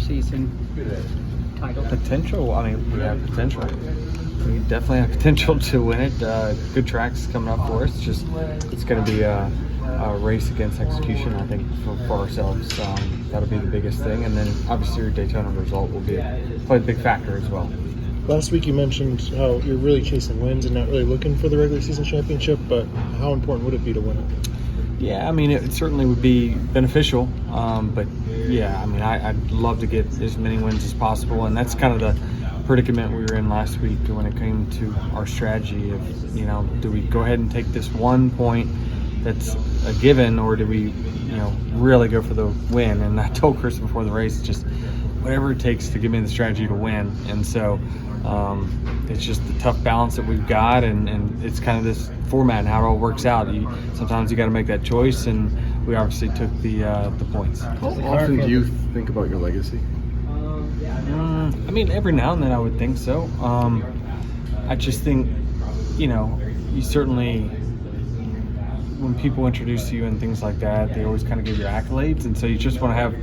season title? Potential. I mean, we have potential. We definitely have potential to win it. Good tracks coming up for us. It's going to be a race against execution, I think, for ourselves. That'll be the biggest thing. And then obviously your Daytona result will play a big factor as well. Last week you mentioned how you're really chasing wins and not really looking for the regular season championship, but how important would it be to win it? Yeah, I mean, it certainly would be beneficial. But yeah, I mean, I'd love to get as many wins as possible. And that's kind of the predicament we were in last week when it came to our strategy of, do we go ahead and take this 1 point that's a given, or do we, really go for the win? And I told Chris before the race, just whatever it takes to give me the strategy to win. And so it's just the tough balance that we've got, and it's kind of this format and how it all works out. Sometimes you got to make that choice, and we obviously took the points. How often do you think about your legacy? I mean, every now and then I would think so. I just think, you certainly, when people introduce you and things like that, they always kind of give you accolades, and so you just want to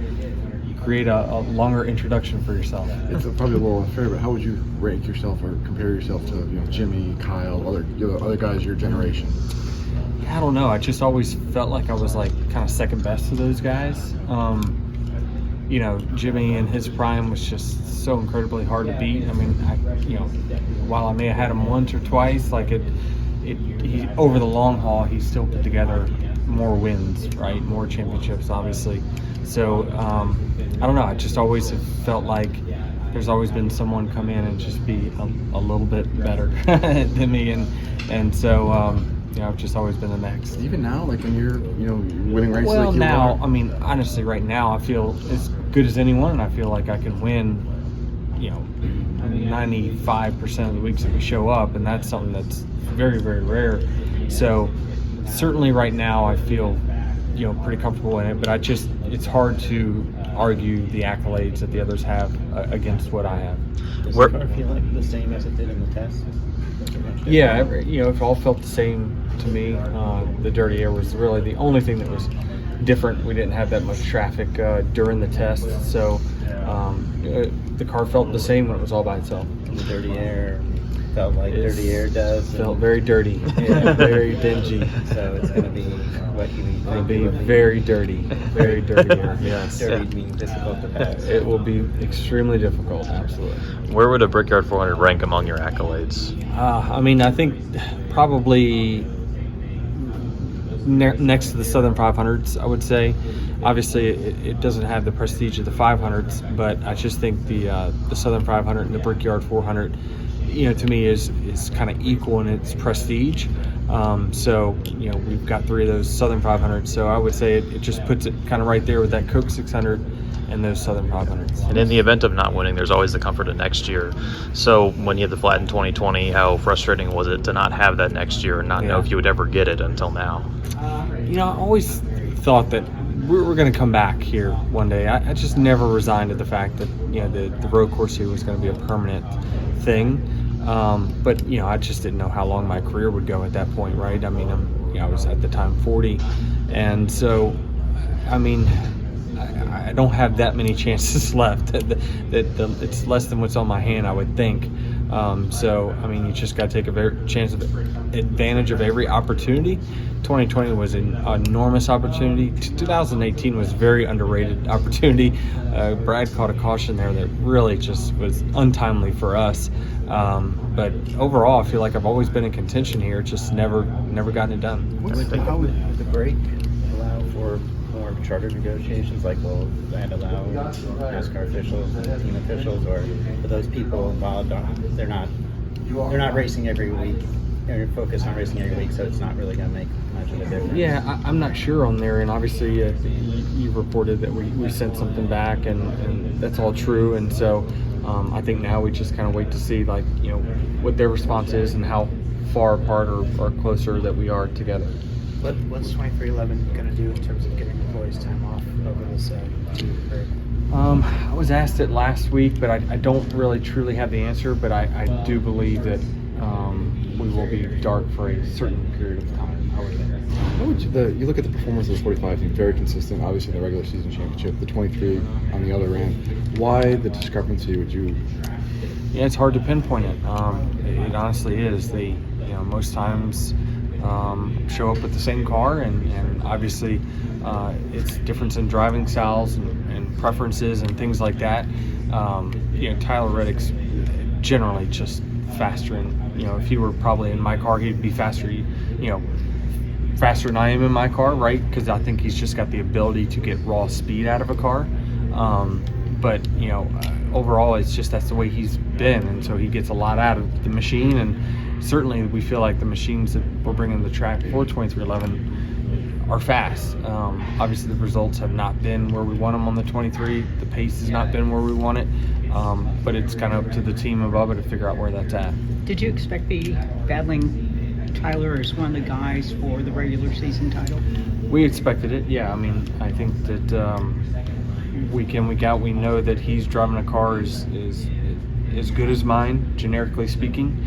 create a longer introduction for yourself. It's probably a little unfair, but how would you rank yourself or compare yourself to Jimmy, Kyle, other guys your generation? I don't know. I just always felt like I was like kind of second best to those guys. Jimmy in his prime was just so incredibly hard to beat. I mean, while I may have had him once or twice, like he over the long haul, he still put together more wins, right? More championships, obviously. So I don't know. I just always have felt like there's always been someone come in and just be a little bit better than me, and so I've just always been the next. Even now, like when you're winning races. Well, like you now, are. I mean, honestly, right now I feel as good as anyone, and I feel like I can win 95% of the weeks that we show up, and that's something that's very, very rare. So certainly right now I feel pretty comfortable in it, but it's hard to argue the accolades that the others have against what I have. Does the car feel like the same as it did in the test? Yeah, it all felt the same to me. The dirty air was really the only thing that was different. We didn't have that much traffic during the test, so the car felt the same when it was all by itself. The dirty air felt like dirty air does. Felt very dirty, very dingy. So it's going to be what you mean. It'll be very dirty, very dirty air. Yes. Dirty means difficult to pass. It will be extremely difficult, absolutely. Where would a Brickyard 400 rank among your accolades? I mean, I think probably next to the Southern 500s, I would say. Obviously, it doesn't have the prestige of the 500s, but I just think the Southern 500 and the Brickyard 400, to me is kind of equal in its prestige. So we've got 3 of those Southern 500s, so I would say it just puts it kind of right there with that Coke 600 and those Southern 500s. And in the event of not winning, there's always the comfort of next year. So when you had the flat in 2020, how frustrating was it to not have that next year and not know if you would ever get it until now? I always thought that we're going to come back here one day. I just never resigned to the fact that the road course here was going to be a permanent thing. But I just didn't know how long my career would go at that point, right? I mean, I was at the time 40, and so I mean, I don't have that many chances left. It's less than what's on my hand, I would think. So I mean, you just got to take advantage of every opportunity. 2020 was an enormous opportunity. 2018 was a very underrated opportunity. Brad caught a caution there that really just was untimely for us. But overall, I feel like I've always been in contention here, just never gotten it done. How would the break allow for more charter negotiations? Like, will that allow NASCAR officials and team officials, or for those people involved, they're not racing every week? They're focused on racing every week, so it's not really going to make much of a difference. Yeah, I'm not sure on there, and obviously you reported that we sent something back, and that's all true, and so I think now we just kind of wait to see what their response is and how far apart or closer that we are together. What's 2311 going to do in terms of getting employees time off over this break? I was asked it last week, but I don't really truly have the answer, but I do believe that we will be dark for a certain period of time. How would you look at the performance of the 45 team? Very consistent, obviously the regular season championship, the 23 on the other end. Why the discrepancy? Would you? Yeah, it's hard to pinpoint it. It honestly is. They, most times show up with the same car, and obviously it's difference in driving styles and preferences and things like that. Tyler Reddick's generally just faster, and if he were probably in my car, he'd be faster. Faster than I am in my car, right? Because I think he's just got the ability to get raw speed out of a car. But overall, it's just that's the way he's been, and so he gets a lot out of the machine. And certainly, we feel like the machines that we're bringing to the track for 2311 are fast. Obviously, the results have not been where we want them on the 23. The pace has not been where we want it. But it's kind of up to the team above it to figure out where that's at. Did you expect the battling Tyler as one of the guys for the regular season title? We expected it, yeah. I mean, I think that week in, week out, we know that he's driving a car is as good as mine, generically speaking.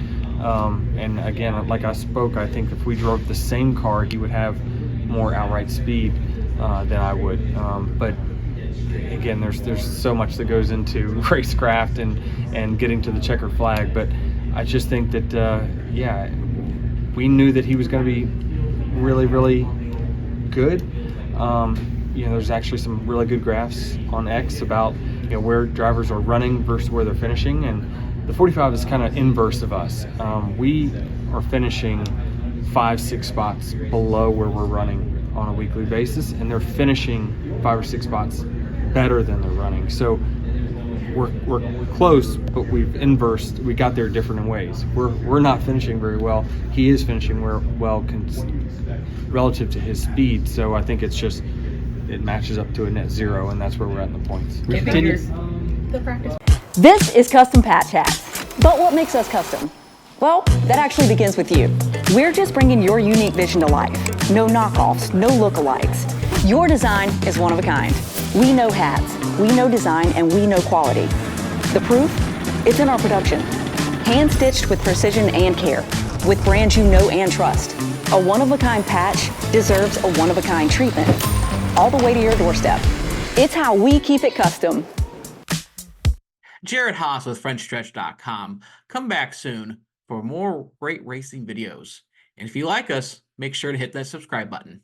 And again, like I spoke, I think if we drove the same car, he would have more outright speed than I would. But again, there's so much that goes into racecraft and getting to the checkered flag. But I just think that, we knew that he was going to be really, really good. There's actually some really good graphs on X about where drivers are running versus where they're finishing, and the 45 is kind of inverse of us. We are finishing 5-6 spots below where we're running on a weekly basis, and they're finishing 5 or 6 spots better than they're running. So we're close, but we've inversed. We got there different in ways. We're not finishing very well. He is finishing well relative to his speed. So I think it's just it matches up to a net zero, and that's where we're at in the points. This is Custom Pat Chats. But what makes us custom? Well, that actually begins with you. We're just bringing your unique vision to life. No knockoffs, no lookalikes. Your design is one of a kind. We know hats, we know design, and we know quality. The proof? It's in our production. Hand-stitched with precision and care, with brands you know and trust. A one-of-a-kind patch deserves a one-of-a-kind treatment, all the way to your doorstep. It's how we keep it custom. Jared Haas with Frontstretch.com. Come back soon for more great racing videos. And if you like us, make sure to hit that subscribe button.